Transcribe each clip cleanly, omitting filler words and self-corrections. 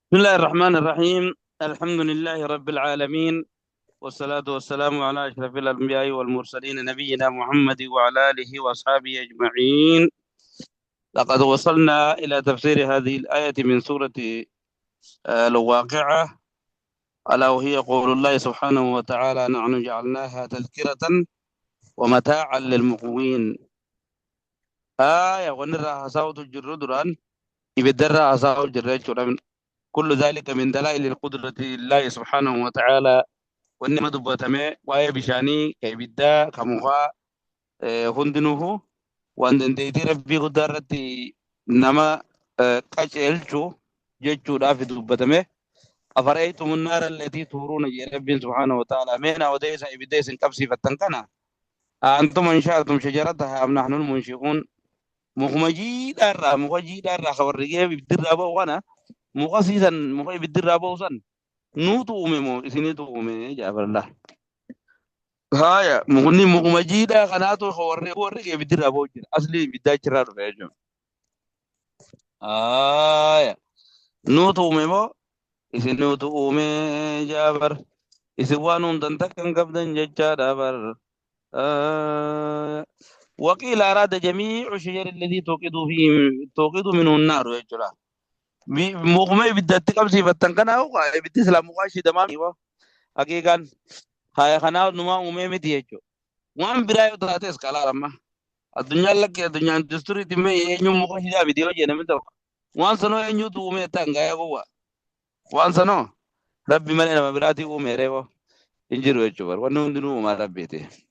بسم الله الرحمن الرحيم. الحمد لله رب العالمين، والصلاة والسلام على أشرف الأنبياء والمرسلين نبينا محمد وعلى آله وأصحابه أجمعين. لقد وصلنا إلى تفسير هذه الآية من سورة الواقعة، ألا وهي قول الله سبحانه وتعالى: نحن جعلناها تذكرة ومتاعا للمقوين. ونرى صوت الجرودران يبدر صوت الجرود. كل ذلك من دلائل القدرة لله سبحانه وتعالى. wanni ma dubbatame waa'ee bishaanii ka ibiddaa ka mukaa hundinuufu waan dandeettii rabbii guddaa irratti nama qaceelchu jechuudhaaf dubbatame. أفرأيتم النار التي تورون يا رب سبحانه وتعالى مين وديس إبديس كبسي فتنكنا أنتم أنشأتم شجرتها أم نحن المنشئون. مخمجي دارا خبر رجيه بدر أبو وانا مخصيصا مخي بدر أبو سن نوتو مو إسنيتو جابر الله. Haya, mukni mukmajida kanatu warri ke bidira bojir. Asli bidachira rufejo. Haya, nutu umemo, isi nutu ume jabar. Isi wanun tantakan kabdan jecha dabar. آه وقيل أراد جميع الشجر الذي توقد منه النار يجرى مغمي بدأت قبسي فتنكنا أو بدي سلام مقاشي دماغي حقيقة. هاي خنا نما أمي متي يجو وان برايو تاتيس كلا رما الدنيا لك يا دنيا دستوري تمي ينيو مقاشي دا فيديو جينا متو وان سنو ينيو تو أمي تانغا يا قوة وان سنو ربي مالنا ما براتي أمي ريبو injiru jechuudha. Wanni hundinuu uumaa rabbiiti.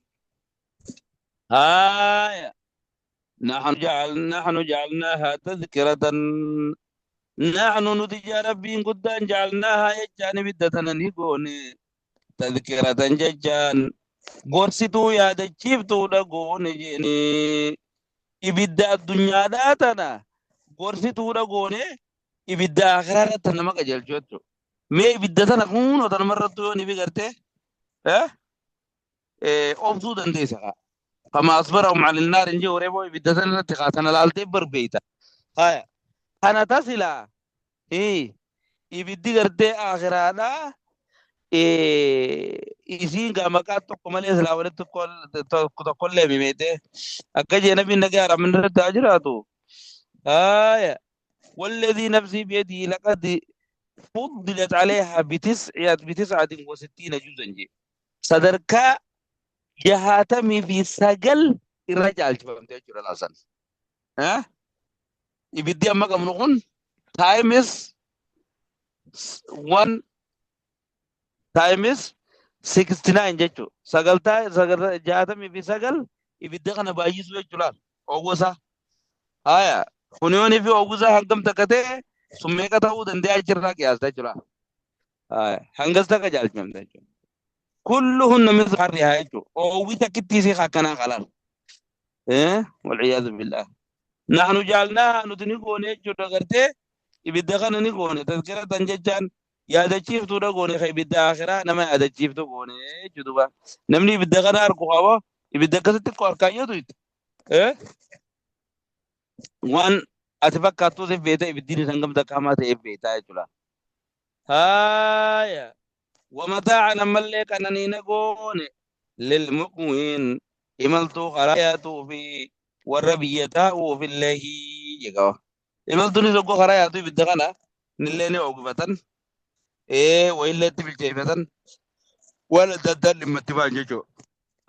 هاي نحن جعلناها تذكرة. نحن نتجا ربي قدان جعلناها يجان بدتنا نيكون تذكرة ججان غورسيتو يا دجيفتو دغون جيني إبدا الدنيا داتنا غورسيتو دغون إبدا آخرة نما كجل جوتو مي إبدا تنكون وتنمرتو نبي قرتي ها أوبسو دنديسا فما أصبرهم على النار إنجي وريبو إبدا تنتقاتنا لالتي بربيتا. هاي أنا تصلا إيه ibiddi gartee akhiraadha isiin gaa maqaa tokko malee silaa walitti tokkollee mimete akka jee nabiin nagaa aramin irratti haa jiraatu. haya والذي نفسي بيده لقد فضلت عليها بتسعة وستين جزءا جي صدركا جهاتمي في سجل الرجال فهمت يا جرى الحسن. ها يبدي أما كم نقول times 1 times 69 jechuudha. Sagaltaa 69 ibidda kana baay'isu jechuudha. Ogusa. Haya. Kuniyoonii fi ogusa hangam takka ta'e sun meeqa ta'uu danda'a achirraa qiyaasta jechuudha. Haya. Hangas takka jaalchamta jechuudha. Kulluhunna mithlu harrihaa jechuudha. Oowwi takkittiisii akkanaa qalan. Walciyaadu billah. Naxnu jaalnaaha nuti ni goone jechuudha gartee ibidda kana ni goone tazkiratan jechaan yaadachiiftuudha goone ka ibidda akhiraa nama yaadachiiftu goone jechuudha. Namni ibidda kana harku qaba ibidda akkasitti ko harkaayyatu itti waan ati fakkaattuu si beeta ibiddiin isaan gamta qaamaa ta'eef beetaa jechuudha. Haaya wamataacan ammallee kananii na goone lilmuqwiin imaltuu karaa yaatuu fi warra biyya taa'uuf illee jedha. Imaltuunis oggoo karaa yaatu ibidda kana nillee ni oggifatan wayillee itti bilcheeffatan waan adda addaa dhimma itti ba'an jechuudha.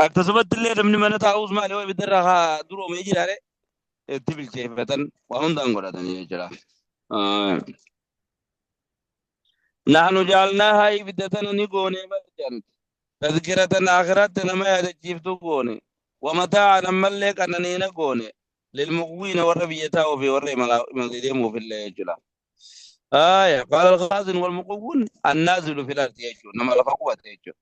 Akkasumatti illee namni mana taa'uus maali waa ibidda irraa haa duroomee jiraare itti bilcheeffatan waa hundaan godhatanii jechuudha. Naannoo jaalnaa ibidda tana ni goone barjaan tazkiratan akhiratti nama yaadachiiftu goone wamataa ammallee kananii na goone للمقوين والربيتا وفي والرمى مزيدهم في الله يجلا. قال الغازن والمقوون النازل في الأرض يجو نما لفقوة يجو.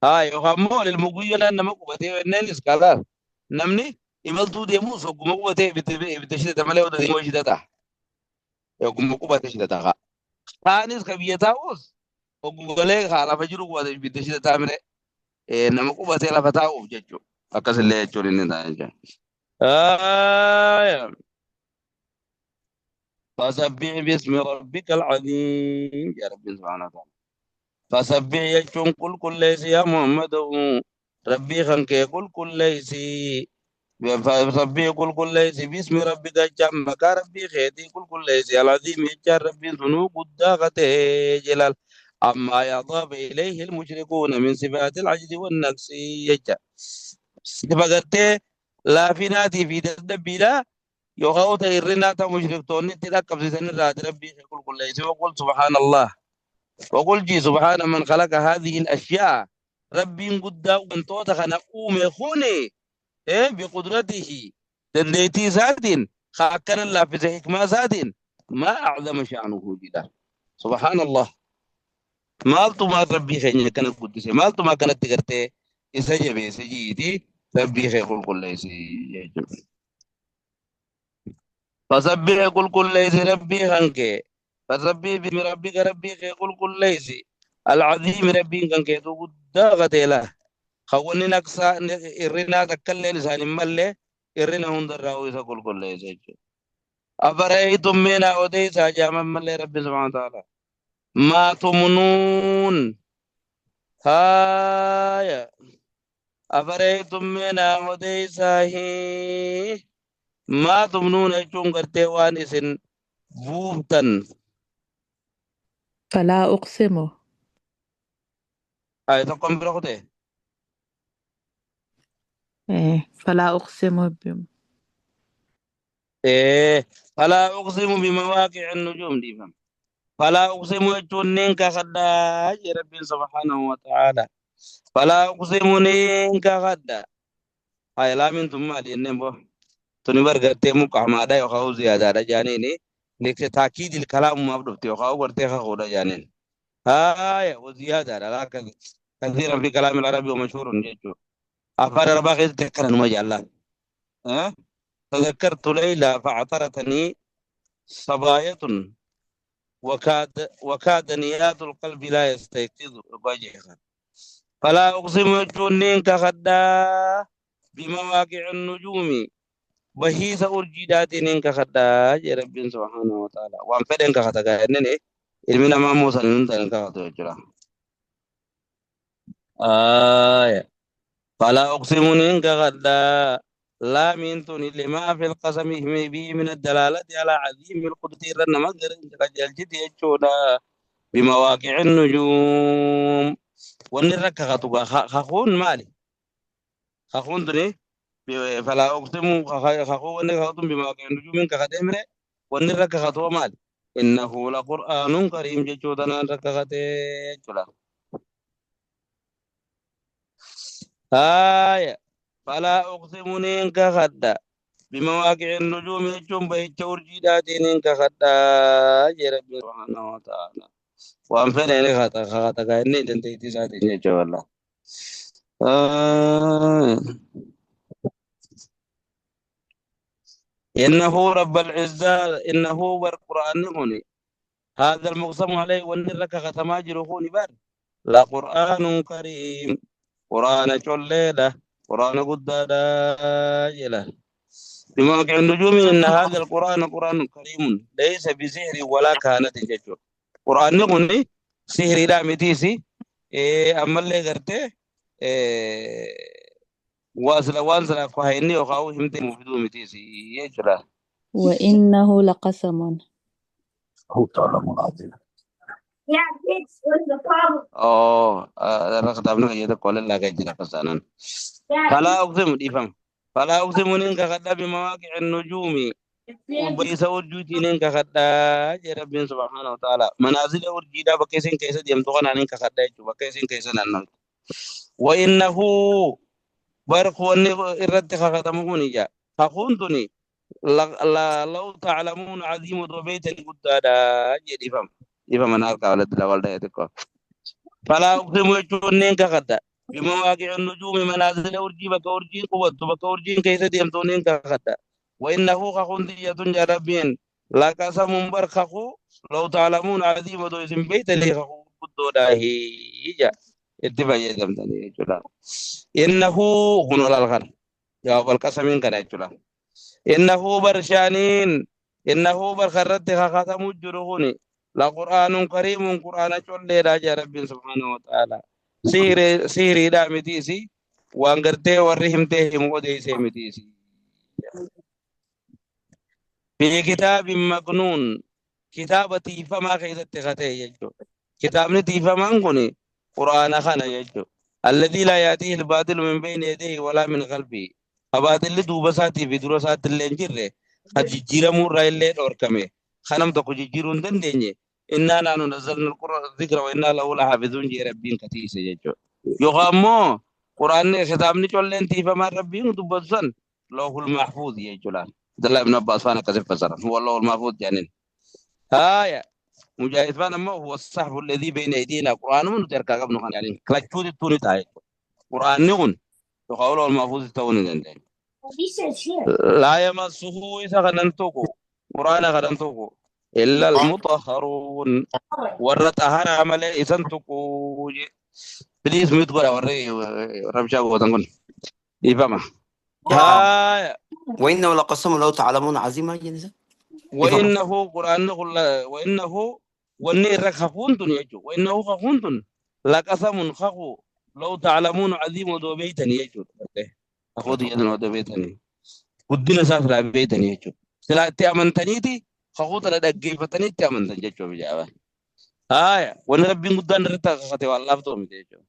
يخمو للمقوين أن مقوة الناس كذا نمني يملتو ديموس وقوة بتشدد ملأ ودي وجدتا يقوم مقوة تشددها. ثانيس كبيتا وس وقولي خالا فجرو قوة بتشدد ملأ نما قوة لفتاو يجو أكسر الله يجو لنا يجو. فسبح باسم ربك العظيم يا رب سبحانه وتعالى. فسبح يجون كل ليس يا محمد ربي خنك كل ليس. فسبح كل ليس باسم ربك جمع ربي خيتي كل ليس العظيم يجار ربي ذنوب الداغة جلال أما يضاف إليه المشركون من صفات العجز والنقص يجار سبقت لا في ناتي في تدبي لا يغوت إرنا مشركتون تلقب سن راد ربي كل ليس وقل سبحان الله وقل جي سبحان من خلق هذه الأشياء ربي قد وانتوت خنقوم يخوني إيه بقدرته تلتي زاد خاكر الله في حكمة زاد ما أعظم شأنه جدا سبحان الله. مالتو ما ربي خيني كانت قدسي مالتو ما كانت تقرتي إسجبي سجيتي ربي خير كل ليسي. فسبح كل ليسي ربي خنك فسبح باسم ربك ربي خير كل ليسي العظيم ربي خنك تو قد غتيلا خوني نكسا إرنا تكلي لسان ملي إرنا هندر راوي سكول كل ليسي. أفرأيتم من أوديس جامع ملي ربي سبحانه وتعالى ما تمنون هايا أفرأيتم من أوديس هي ما تمنون أجون قرتي إسن بوبتن. فلا أقسم. أي تقوم برغده إيه فلا أقسم إيه فلا أقسم بمواقع النجوم دي فهم. فلا أقسم أجون نينك خدا ربي سبحانه وتعالى فلا أقسم نينك خدا هاي لا من ثم النبو تنبر قرتي مقع ما دا يخاو زيادة دا جانيني لك تأكيد الكلام ما بدو يخاو قرتي خاو دا جانين هاي وزيادة دا لكن كثيرا في كلام العربي ومشهور جيجو أفار رباك يتذكر المجال الله. أه؟ تذكرت ليلى فاعترتني صباية وكاد نيات القلب لا يستيقظ وجهها فلا أقسم جنين كخدا بمواقع النجوم بهي سأرجي داتين كخدا يا رب سبحانه وتعالى وان فدن كخدا كأنني إلمنا ما موصل ننتهي كخدا يجرا. فلا أقسم إن كخدا لا من توني لما في القسم به من الدلالة على عظيم القدرة رنما قرن جد يجودا بمواقع النجوم ونرك خخون مالي خخون دني فلا أقسم خخون خخون بمواقع النجوم كخدمره ونرك خطوة مالي إنه لقرآن كريم جودنا رك خته. آية فلا أقسم إنك خدا بمواقع النجوم يجوم بيت ورجيداتين كخدا يا رب سبحانه وتعالى وأن فعلا خطا خطا كأني تنتهي تسعة يا والله. إنه رب العزة إنه هو القرآن هوني هذا المقسم عليه ونرك ختماجر هوني بار لا قرآن كريم قرآن الليلة قرآن قدادا يلا بموقع النجوم إن هذا القرآن قرآن كريم ليس بسحر ولا كهنة ججو قرآن نقولي سحر لا متيسي إيه أما اللي قرته إيه واصل واصل كهيني وخاو همتي مفيدو متيسي يجرا. وإنه لقسم. هو تعالى مناظر. أنا كتبنا كذا كل اللي كذا كسانا. فلا أقسم ديفهم فلا أقسم إنك خدا بمواقع النجوم وبيس ورجوتي إنك خدا يا رب سبحانه وتعالى منازل ورجيدا بكيسين كيسة ديم تغنى إنك خدا بكيسين كيسة نان وإنه بارك وإني إردت خدا مغنيا فخونتني لو تعلمون عظيم ربيت القدادا يديفهم يفهم أنا أركع على الدلوال ده فلا أقسم يجونين كخدا بمواقع النجوم منازل أورجي بكورجين قوة بكورجين كيس ديمتونين كخدا وإنه خخندية جربين لا قسم برخخو لو تعلمون عظيم دو اسم بيت لي خخو بدو داهي يجا اتبا يدم تاني جلا إنه هنا الغر جواب القسمين كده جلا إنه برشانين إنه بالخرت خاتم الجرهوني لقرآن كريم قرآن جل راجع رب سبحانه وتعالى سير دا متيسي وانغرتي ورحمته موديسي متيسي في كتاب مكنون كتابتي فما خيزت خته يجو كتاب نتي فما نكوني قرآن خانا يجو الذي لا يأتيه الباطل من بين يديه ولا من خلفه أباطل دوبساتي في دراسات اللي خجيجيرا مورا اللي أوركمه خنم تكو جيجيرون دندني إننا نحن نزلنا القرآن الذكر وإنا له لحافظون جي ربين كتيس يجو يغامو قرآن كتاب نتول لنتي فما ربين دبسان لوح المحفوظ يجو لان دلله ابن عباس فانا كذب فسر هو الله المحفوظ جانين آية مجاهد فانا ما هو الصحف الذي بين أيدينا قرآن من تركا قبل خان يعني كلاكتود التوني تاي قرآن نقول يقولوا المحفوظ توني دندن لا يمسه إذا غننتوكو قرآن غننتوكو إلا المطهرون ورت أهار عمل إذن تكو بليز ميت قرأ وري رمشا وطنقون يفهم ها وإنه لقسم لو تعلمون عظيما جنزة وإنه قرآن وإنه والنير خفونتن يجو وإنه خفونتن لقسم خفو لو تعلمون عظيم ودوبيتني يجو أخوذ يدن ودوبيتني قدنا سافر بيتني يجو سلا تأمنتني دي خفوت لدى فتني تأمنتني يجو بجاوة آية ونربي قدان رتا خطي والله فتوم يجو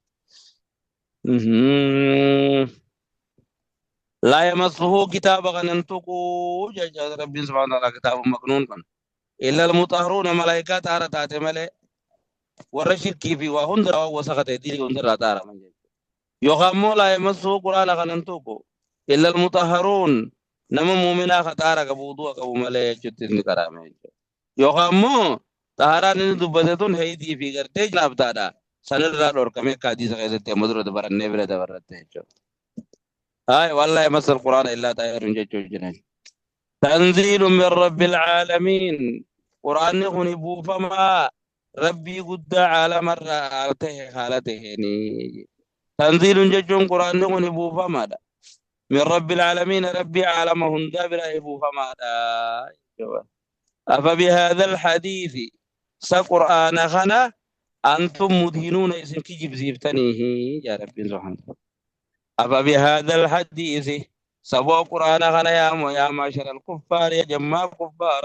لا يمسه كتاب غننتقو جاء ربي سبحانه وتعالى كتاب مكنون كان إلا المطهرون ملائكة تارتات ملئ ورشركي في وهندر وسخط ديري هندر تارا من يغمو لا يمسه قرآن غننتقو إلا المطهرون نما مؤمنا خطارا كبودو كبو ملئ جتن كرامه يغمو طهاران دبتون هيدي في غرتي جناب تارا سنر دور كمي كادي سغيزت مدرو دبرن نبره دبرته هاي والله يمس القرآن إلا طاهر جيجو جنان تنزيل من رب العالمين قرآن هني بوفما ربي قد عالم رأته حالته تنزيل جيجون قرآن هني بوفما من رب العالمين ربي عالمهن دابر بوفما أفبهذا الحديث سقرآن خنا أنتم مدهنون اسم كجب زيفتنيه يا ربي سبحانه أفبهذا الحديث سبوا قرآن غنا يا معشر الكفار يا جماعة الكفار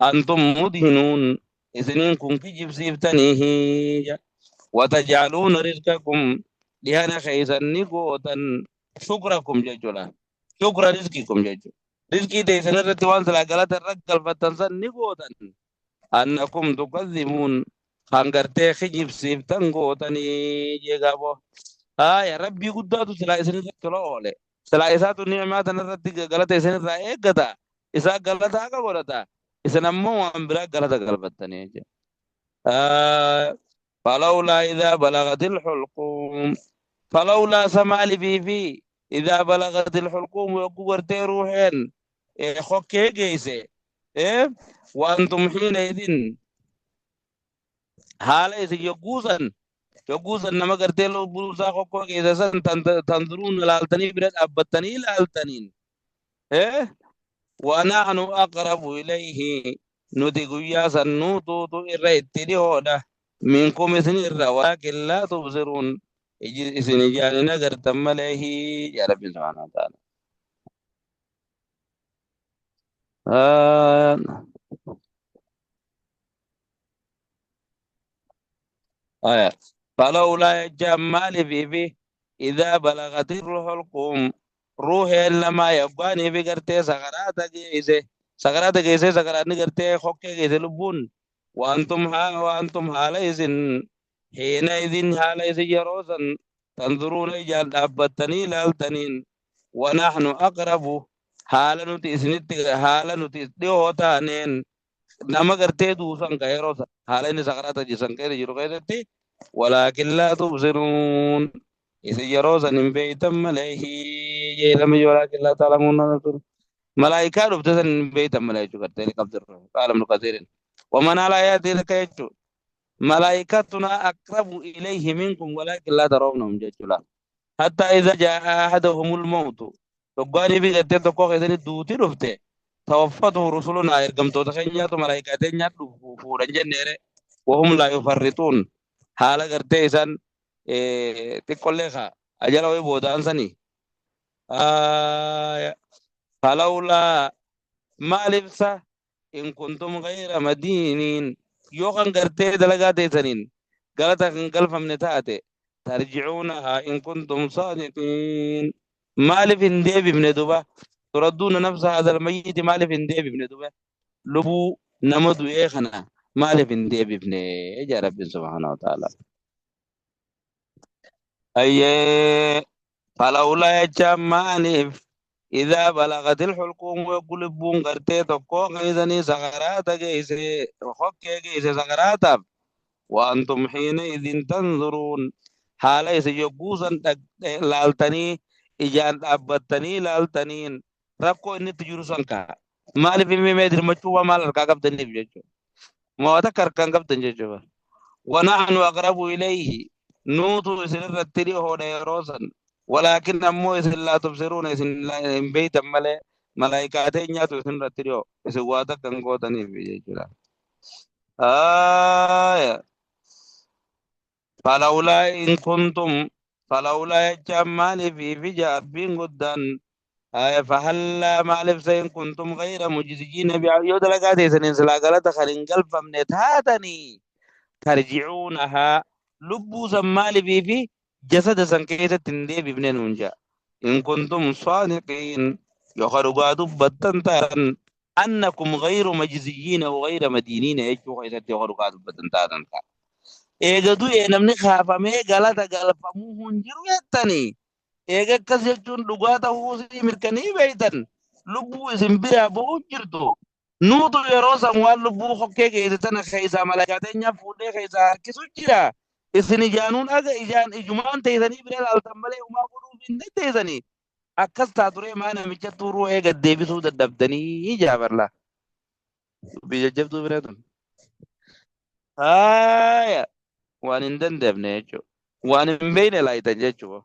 أنتم مدهنون إذن كن كجب سيفتنيه وتجعلون رزقكم لهنا خيزا نقوتا شكركم ججولا شكر رزقكم ججو رزقي دي سنة رتوان سلاقلات الرقل فتنسان نقوتا أنكم تكذبون خانقرتي خجب سيفتن قوتني جيغابو يا ربي قداتو سلا إسن تلوله سلا إساتو نعمات نرتي غلط إسن رأي غدا إسا غلط آقا غلطا إسن أمو أمبرا غلط غلطتني فلولا إذا بلغت الحلقوم فلولا سمالي في إذا بلغت الحلقوم وقورت روحين خوكي جيسي وأنتم حينئذ حالة يقوز أنما قرتي له بروسا خوكو إذا سن تنظرون لالتني برد أبتني لالتنين ونحن أقرب إليه نتيجو يا سنو تو إرأيتني هودا منكم إثني ولكن لا تبصرون إثني جاننا قرتم له يا رب سبحانه وتعالى فلولا جمال في إذا بلغت الروح القوم روح لما يبغاني بقرتي سكرات جيسه سكرات نقرتي خوكي جيسه لبون وأنتم حالئذ حينئذ حالئذ يروزا تنظرون إجال أبتني لالتنين ونحن أقرب حالا نتسنده تانين نما قرتي دوسان كيروسا حالا إن سكرات جيسان كيري جرو كيرتي ولكن لا تبصرون إذا يروزا نبيتا مليه ولكن لا تعلمون ملائكة ربطة بيتا ملائكة كرتين قبض الروح قال ابن كثير ومن على آيات ذلك يجو ملائكتنا أقرب إليه منكم ولكن لا ترونهم ججلا حتى إذا جاء أحدهم الموت تقاني بيغتين تقوخ إذن دوتي رفته توفته رسلنا إرقم توتخنيات ملائكتين فورا جنيرة وهم لا يفرطون حالا قرتيسان تقول لها أجل ويبودان سني فلولا ما لبسه إن كنتم غير مدينين يوغان قرتي دلقاتي سنين قالت أن قلب من تاتي ترجعونها إن كنتم صادقين مالف ديب ابن دبا تردون نفس هذا الميت مالف ديب ابن دبا لبو نمد إيخنا مالف ديب ابن يا رب سبحانه وتعالى أي فلولا يجام مالف إذا بلغت الحلقوم ويقلبون قرتي تقوى غيظني سغرات جيسي وخوك جيسي سغرات وأنتم حينئذ تنظرون حالي سيقوسا لالتني إجان أبتني لالتنين ربكو إني تجرسان كا مالي في ميدر مچوا مال الكاكب تني بيجو ما تكر كانكب تنجو ونحن أقرب إليه نوتو سنر التري هو ديروسا ولكن أمو إسن لا تبصرون إسن بيت ملي ملايكاتين ياتو سنر التري إسواتا كانكو تني بيجو فلولا إن كنتم فلولا يجمعني في جابين قدان فهلا ما لبس إن كنتم غير مجزجين يود لقاتي سنين سلاقلة خلين قلب فمنت هاتني ترجعونها لبو زمالي في جسد سنكيسة تندي بابن نونجا إن كنتم صادقين يخرجوا دبتن تارن أنكم غير مجزيين وغير مدينين يجوا خيسة يخرجوا دبتن تارن eegatu namni kaafamee galata galfamuu hin jiru jettanii eega akkas jechuun dhugaa ta'uu isin mirkanii beeytan lubbuu isin biraa ba'uu jirtu nuutu yeroo san waan lubbuu hokkee geessitan keessaa malaakaateenya fuudhee keessaa harkisu jira isin ijaanuun aga ijaan ijumaan teessanii bira laaltan malee umaa godhuuf hin dandeessanii akkas taaturee maa namicha turuu eega deebisuu dadhabdanii jaabarla biyya jabduu bira tun haaya waan hin danda'amne jechuudha. Waan hin beekne laayitan jechuudha.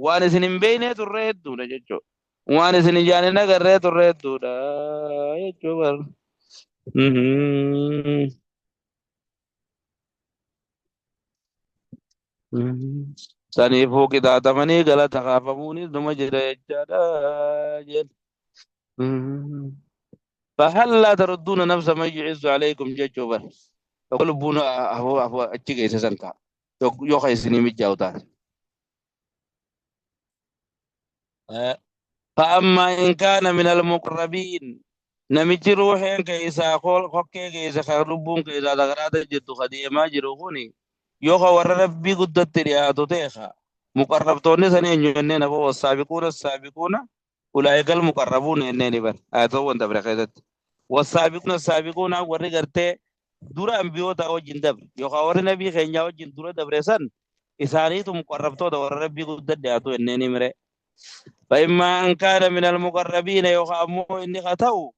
Waan isin hin beekne turre hedduudha jechuudha. Waan isin ijaan hin agarree turre hedduudha jechuudha. Saniifuu qixaaxamanii galata kaafamuunis dhuma jira jechaadha. فهلا تردون نفس ما يعز عليكم ججوبا يقولون هو أشيء سنكا يوخي سني متجاوتا فأما إن كان من المقربين نمتي روحين كيسا قول خوكي كيسا خربون كيسا دغرات جدو خديما جروخوني يوخا ور ربي قدت رياضو تيخا مقربتوني سنين ينين أبو السابقون أولئك المقربون إنني بر آتوا أنت بركزت والسابقون السابقون ورقرتي دورا أنبيوتا وجن دبر يوخا ور نبي خينيا وجن دورا دبرسن إسانيتو مقربتو ور ربي قدت رياضو إنني مري فإما أن كان من المقربين يوخا أمو إني خطأو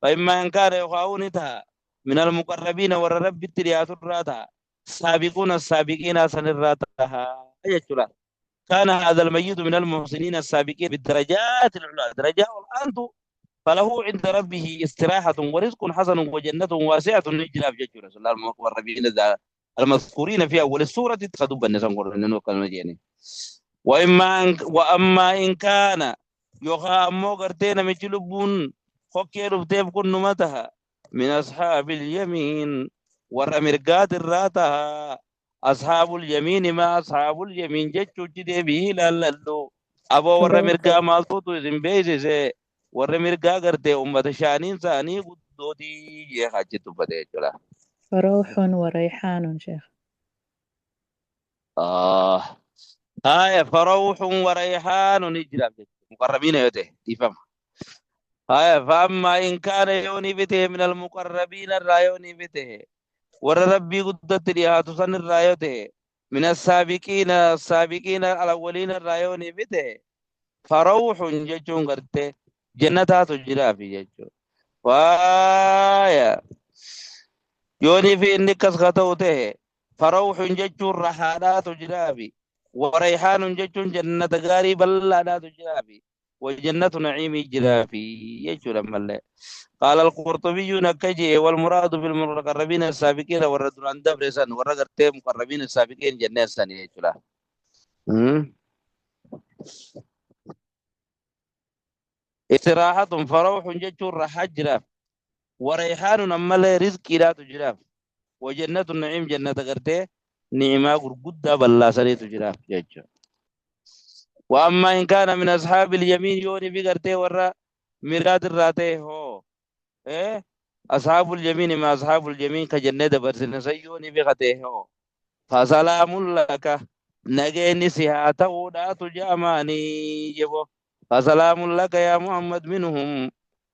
فإما أن كان يوخاونتها من المقربين ور ربي ترياضو الراتا سابقون السابقين سنراتها أيجولا كان هذا الميت من المحسنين السابقين بالدرجات العلى درجات الآن فله عند ربه استراحة ورزق حسن وجنة واسعة نجرى في جيش رسول الله المقربين المذكورين في أول السورة تخذوا بالنسان قرنين يعني وأما إن كان يوخا أمو قرتين مجلبون خوكي رفتيف كن نمتها من أصحاب اليمين ورمرقات الراتها أصحاب اليمين ما أصحاب اليمين جتشو جدي به لاللو أبو ورمرقا مالتوتو إذن بيسي ورمرقا قرتي أمت شانين ساني قدوتي يخاجتو بدي جلا فروح وريحان شيخ هاي فروح وريحان نجرى مقربين يوته تفهم هاي فأما إن كان يوني بته من المقربين الرايوني بته ور ربي قدت رياض سن الرايوته من السابقين الأولين الرايوني بته فروح ججون قرته جنتات جرا في ججو وايا يوني في إنك سخطوته فروح ججون رحالات جرا في وريحان ججون جنة غاري بلادات جرا في وجنة نعيم جرافي يجو لما الله. قال القرطبي نكجي والمراد بالمقربين السابقين ورد عن دبرسن ورد مقربين السابقين جنة سن يجو لا. استراحة فروح جتشو راحة جراف وريحان أما رزق لا تجراف وجنة النعيم جنة غرتي نعمة غرقودة بلا سري تجراف جتشو. وأما إن كان من أصحاب اليمين يوني في غرتي ورا مراد الراتي هو إيه أصحاب اليمين ما أصحاب اليمين كجنة برسل سيوني في غتي هو فسلام لك نجيني سيهاته ودا تجاماني جبو فسلام لك يا محمد منهم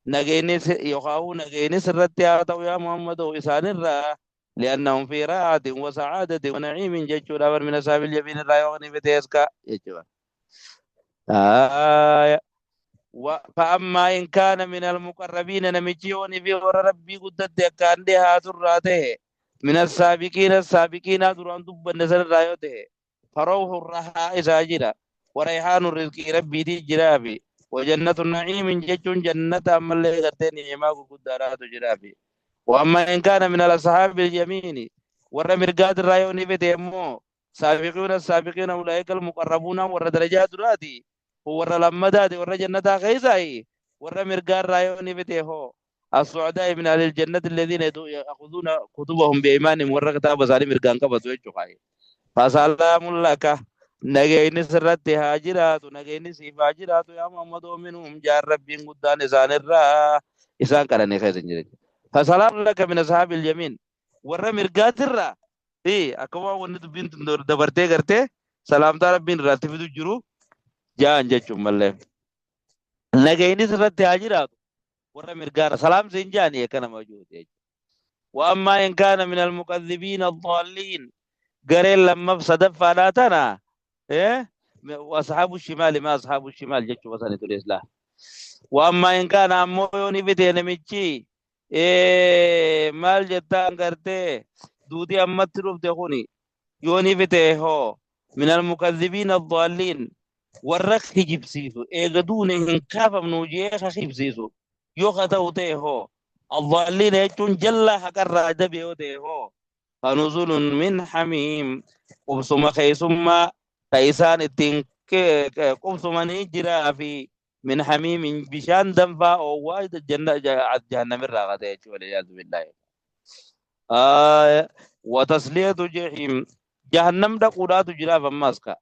نجيني يخاو نجيني سرتياته يا محمد وإسان الرا لأنهم في راحة وسعادة ونعيم جيشو دابر من أصحاب اليمين الرايوني بتيسكا جيشو. فأما إن كان من المقربين نمجيوني في ور ربي قدت كان دها تراته من السابقين دران دب النزل رايوته فروح الرحاء ساجرا وريحان الرزق ربي دي جرابي وجنة النعيم جتون جنة أما اللي غرتين نعمة قدرات جرابي. وأما إن كان من الأصحاب اليمين ور مرقاد الرايوني بتيمو سابقون السابقين أولئك المقربون ور درجات راتي ور لمدات ور جنة خيساي ور مرقاد رايوني بتيهو السعداء من أهل الجنة الذين يأخذون كتبهم بإيمانهم ور كتاب سالي مرقان كبسوا يجوخاي. فسلام لك نجيني سرت هاجرات نجيني سيف هاجرات يا محمد ومنهم جار ربي قدان إسان الرا إسان كرني خيسن. فسلام لك من أصحاب اليمين ور مرقات الرا إيه أكوا ونت بنت دبرتي كرتي سلام ترى بين راتب جرو جان جتشم ملله نجيني سرت هاجرات ور مرقات سلام سنجاني كنا موجود. وأما إن كان من المكذبين الضالين قريل لما بصدف فلاتنا إيه وأصحاب الشمال ما أصحاب الشمال جتشو وسنة الإسلام. وأما إن كان أمويوني بتين ميتشي إيه مال جتان كرتي دودي أما تروف تخوني يوني بتيه هو من المكذبين الضالين ورق خجب سيسو إيه قدوني هنكاف منوجيه خجب سيسو يوخطو تيه الضالين يجون جلا حقر عدبي وتيه فنزل من حميم قبصم خيسما خيسان التنك قبصم نجرا في من حميم بشان دنفا او وايد الجنة جهنم الراغة والعياذ بالله. وتسلية جحيم جهنم دقودات جرا فماسكا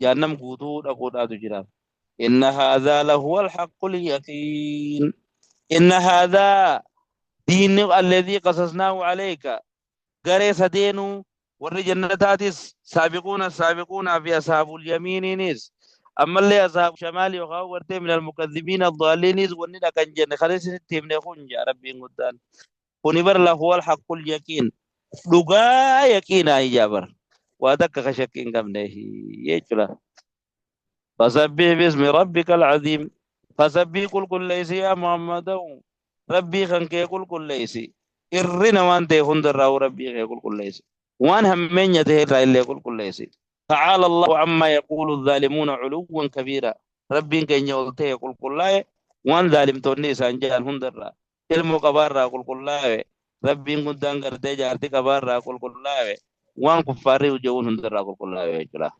جهنم قوتو دقودات جرا. إن هذا لهو الحق اليقين إن هذا دين الذي قصصناه عليك غري سدينو ور جنتاتس سابقون السابقون في أصحاب اليمين نيس أما اللي أصحاب شمال يخاو ورتي من المكذبين الضالين نيس وندا كان جن خلص تيمن خون يا ربي غدان ونبر له هو الحق اليقين دغا يقين اي جابر وادك خشكين قمنه يجلا. فسبح باسم ربك العظيم فسبح كل ليس يا محمد ربي خنك كل ليس إرنا وان تهون درا ربي يقول كل ليس وان هم من يته إلا يقول كل ليس. تعالى الله عما يقول الظالمون علوا كبيرا ربي كان يقول يقول كل وان ظالم توني سانجان هون درا المقبار يقول كل ربي كنت أنكر تجارتي كبار يقول كل وان كفاري وجون هون درا يقول كل يجلا.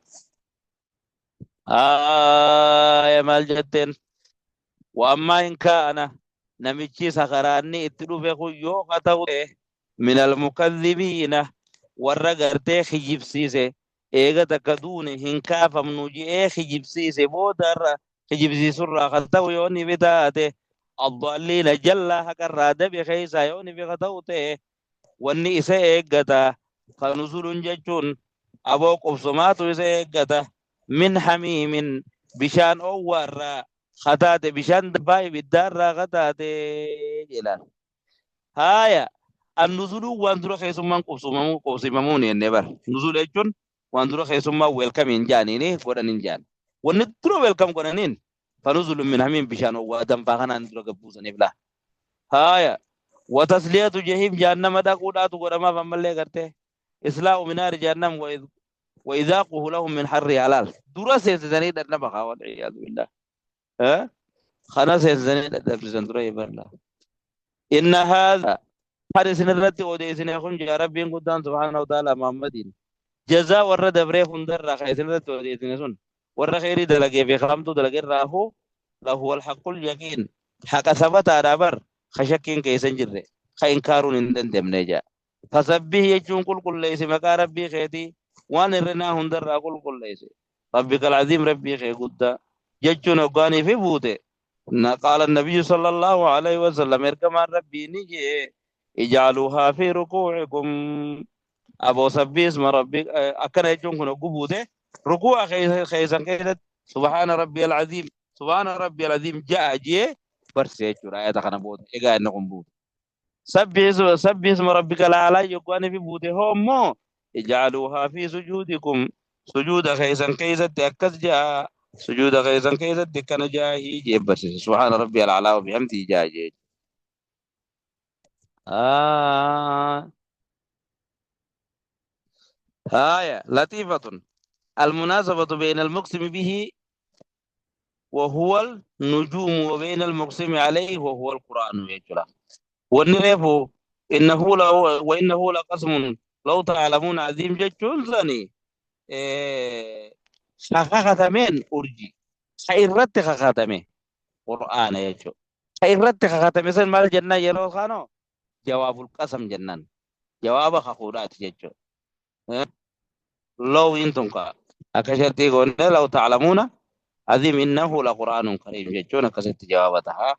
يا مال جتين. وأما إن كان نمشي سخراني اتلوفه خيو قطعه من المكذبين ورغرته خجيب سيسه ايغا تكدون هنكاف منوجي خجيب سيسه بودر خجيب سيسر قطعه يوني بتاته الضالين جل حقراد بخيسا يوني بقطعه وني اسه ايغتا فنزول جچون ابو قبسمات اسه ايغتا من حميم بشان او ورا خطات بشان دفاي بالدار خطات جلال. هايا النزول واندرو خيسمان قوسممون النبر نزول اجون واندرو خيسما ويلكم انجاني قران انجان ونترو ويلكم قرانين فنزول من همين بشان ودم فاغنا اندرو غبوسن بلا. هايا وتسليه جهيم جهنم دقودات قرما فمل کرتے اصلاح من نار جهنم واذاقه لهم من حر حلال دراسه زنيد النبخ والعياذ بالله. خلاص ينزل الدرس سندري برلا إن هذا حدث نرتي وديسن يكون يا ربي قدام سبحانه وتعالى محمد جزاء ورد بريخ در خيس نرتي وديسن سن ور خيري دلقي في خامتو دلقي راهو له الحق اليقين حق ثبت على بر خشكين كيسن جره خإنكارون إن دم نجا فسبه يجون كل ليس مكا ربي خيتي وان رنا هندر كل ليس ربك العظيم ربي خي قد يجون وقاني في بوته قال النبي صلى الله عليه وسلم اركما ربي نجي اجعلوها في ركوعكم ابو سبي اسم ربك اكن يجون كنا قبوته ركوع خيسان كيدت سبحان ربي العظيم سبحان ربي العظيم جاء جي برسي آية خنا بود إيجا إنكم بود سبح اسم ربك الأعلى يقوان في بوته هم اجعلوها في سجودكم سجود خيسا كيسا تأكس جاء سجود خيسا كيسا تكنا جاء هي بس سبحان ربي الأعلى وبحمده جاء جي آه آية لطيفة المناسبة بين المقسم به وهو النجوم وبين المقسم عليه وهو القرآن يجرى والنريف وإنه لقسم لو تعلمون عظيم جتون ثاني خاتمين أرجي خيرت خاتمه قرآن يجو خيرت خاتمه سن مال جنة يلو خانو جواب القسم جنان جواب خقورات يجو لو انتم قال أكشرتي قلنا لو تعلمون عظيم إنه لقرآن كريم يجون كست جوابتها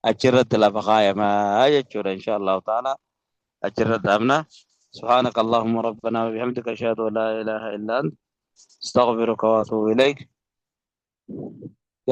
أجرت لفقايا ما يجون إن شاء الله تعالى أجرت أمنا سبحانك اللهم ربنا وبحمدك أشهد أن لا إله إلا أنت استغفرك وأتوب إليك